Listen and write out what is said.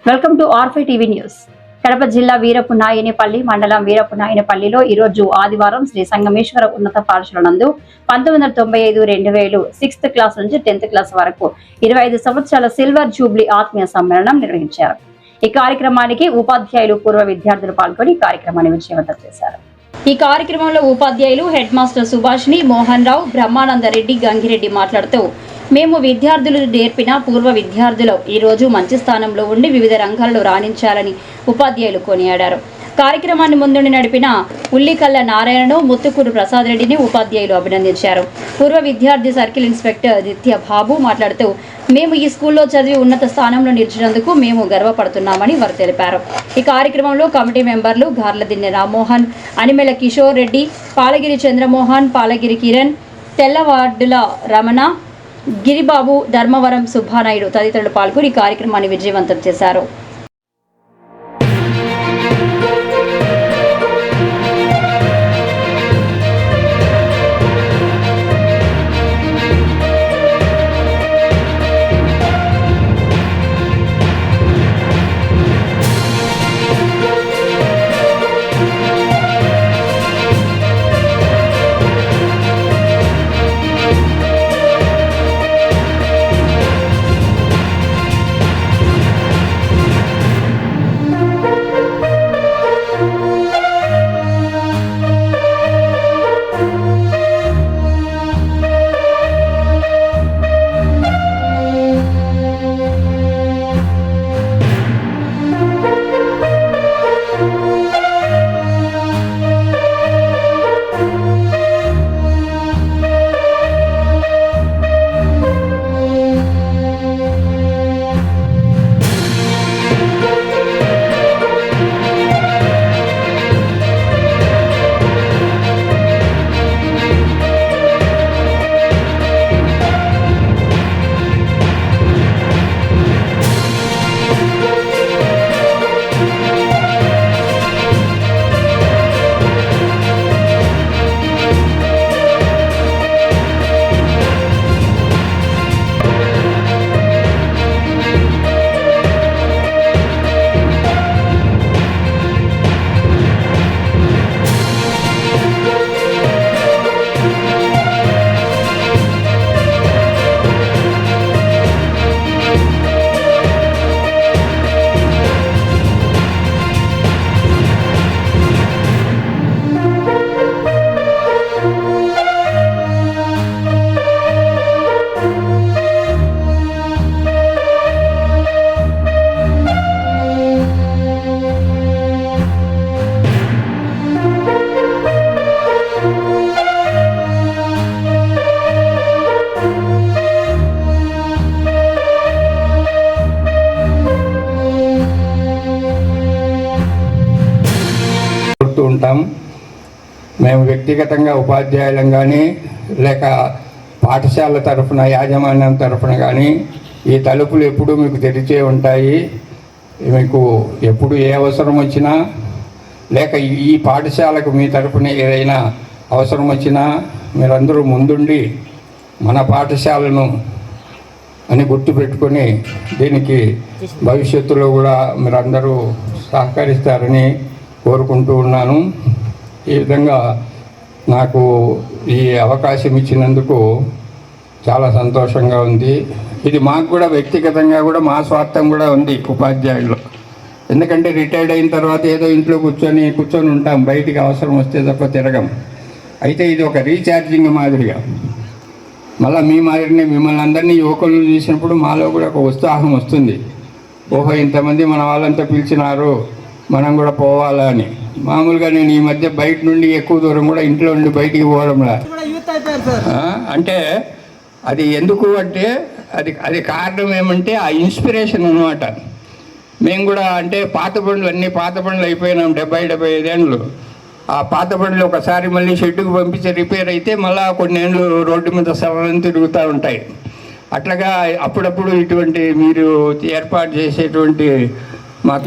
Welcome to R5 TV news. Kadapa జిల్లా వీరపునాయనిపల్లి మండలం వీరపునాయనిపల్లిలో ఈరోజు ఆదివారం శ్రీ సంగమేశ్వర ఉన్నత పాఠశాల నందు 1995-2000 6th క్లాస్ నుంచి 10th క్లాస్ వరకు 25 సంవత్సరాల సిల్వర్ జూబ్లీ ఆత్మీయ సమ్మేళనం నిర్వహించారు. ఈ కార్యక్రమానికి ఉపాధ్యాయులు, పూర్వ విద్యార్థులు పాల్గొని ఈ కార్యక్రమాన్ని విజయవంతం చేశారు. ఈ కార్యక్రమంలో ఉపాధ్యాయులు హెడ్ మాస్టర్ సుభాష్ని, మోహన్ రావు, బ్రహ్మానంద రెడ్డి, గంగిరెడ్డి మాట్లాడుతూ, మేము విద్యార్థులు నేర్పిన పూర్వ విద్యార్థులు ఈరోజు మంచి స్థానంలో ఉండి వివిధ రంగాల్లో రాణించాలని ఉపాధ్యాయులు కొనియాడారు. కార్యక్రమాన్ని ముందుండి నడిపిన ఉల్లికల్ల నారాయణను, ముత్తుకూరు ప్రసాద్ రెడ్డిని ఉపాధ్యాయులు అభినందించారు. పూర్వ విద్యార్థి సర్కిల్ ఇన్స్పెక్టర్ నిత్య బాబు మాట్లాడుతూ, మేము ఈ స్కూల్లో చదివి ఉన్నత స్థానంలో నిలిచినందుకు మేము గర్వపడుతున్నామని వారు తెలిపారు. ఈ కార్యక్రమంలో కమిటీ మెంబర్లు గార్లదిన్నె రామ్మోహన్, అనిమెల కిషోర్ రెడ్డి, పాలగిరి చంద్రమోహన్, పాలగిరి కిరణ్, తెల్లవార్డుల రమణ, గిరిబాబు, ధర్మవరం సుబ్బానాయుడు తదితరులు పాల్గొని ఈ కార్యక్రమాన్ని విజయవంతం చేశారు. ఉంటాం. మేము వ్యక్తిగతంగా ఉపాధ్యాయులం కానీ లేక పాఠశాల తరఫున, యాజమాన్యం తరఫున కానీ ఈ తలుపులు ఎప్పుడూ మీకు తెరిచే ఉంటాయి. మీకు ఎప్పుడు ఏ అవసరం వచ్చినా లేక ఈ పాఠశాలకు మీ తరఫున ఏదైనా అవసరం వచ్చినా మీరందరూ ముందుండి మన పాఠశాలను అని గుర్తుపెట్టుకొని దీనికి భవిష్యత్తులో కూడా మీరందరూ సహకరిస్తారని కోరుకుంటూ ఉన్నాను. ఈ విధంగా నాకు ఈ అవకాశం ఇచ్చినందుకు చాలా సంతోషంగా ఉంది. ఇది మాకు కూడా వ్యక్తిగతంగా కూడా మా స్వార్థం కూడా ఉంది ఉపాధ్యాయులు. ఎందుకంటే రిటైర్డ్ అయిన తర్వాత ఏదో ఇంట్లో కూర్చొని ఉంటాం, బయటికి అవసరం వస్తే తప్ప తిరగం. అయితే ఇది ఒక రీఛార్జింగ్ మాదిరిగా మళ్ళీ మీ మాదిరిని మిమ్మల్ని అందరినీ యువకులను చూసినప్పుడు మాలో కూడా ఒక ఉత్సాహం వస్తుంది. ఓహో, ఇంతమంది మన వాళ్ళంతా పిలిచినారు, మనం కూడా పోవాలా అని. మామూలుగా నేను ఈ మధ్య బయట నుండి ఎక్కువ దూరం కూడా ఇంట్లో నుండి బయటికి పోవడంలా. అంటే అది ఎందుకు అంటే అది కారణం ఏమంటే ఆ ఇన్స్పిరేషన్ అన్నమాట. మేము కూడా అంటే పాత బండ్లు అయిపోయినాం, 70-75 ఏళ్ళు. ఆ పాత బండ్లు ఒకసారి మళ్ళీ షెడ్డుకు పంపించి రిపేర్ అయితే మళ్ళీ కొన్ని ఏళ్ళు రోడ్డు మీద సరళం తిరుగుతూ ఉంటాయి. అట్లాగా అప్పుడప్పుడు ఇటువంటి మీరు ఏర్పాటు చేసేటువంటి మాకు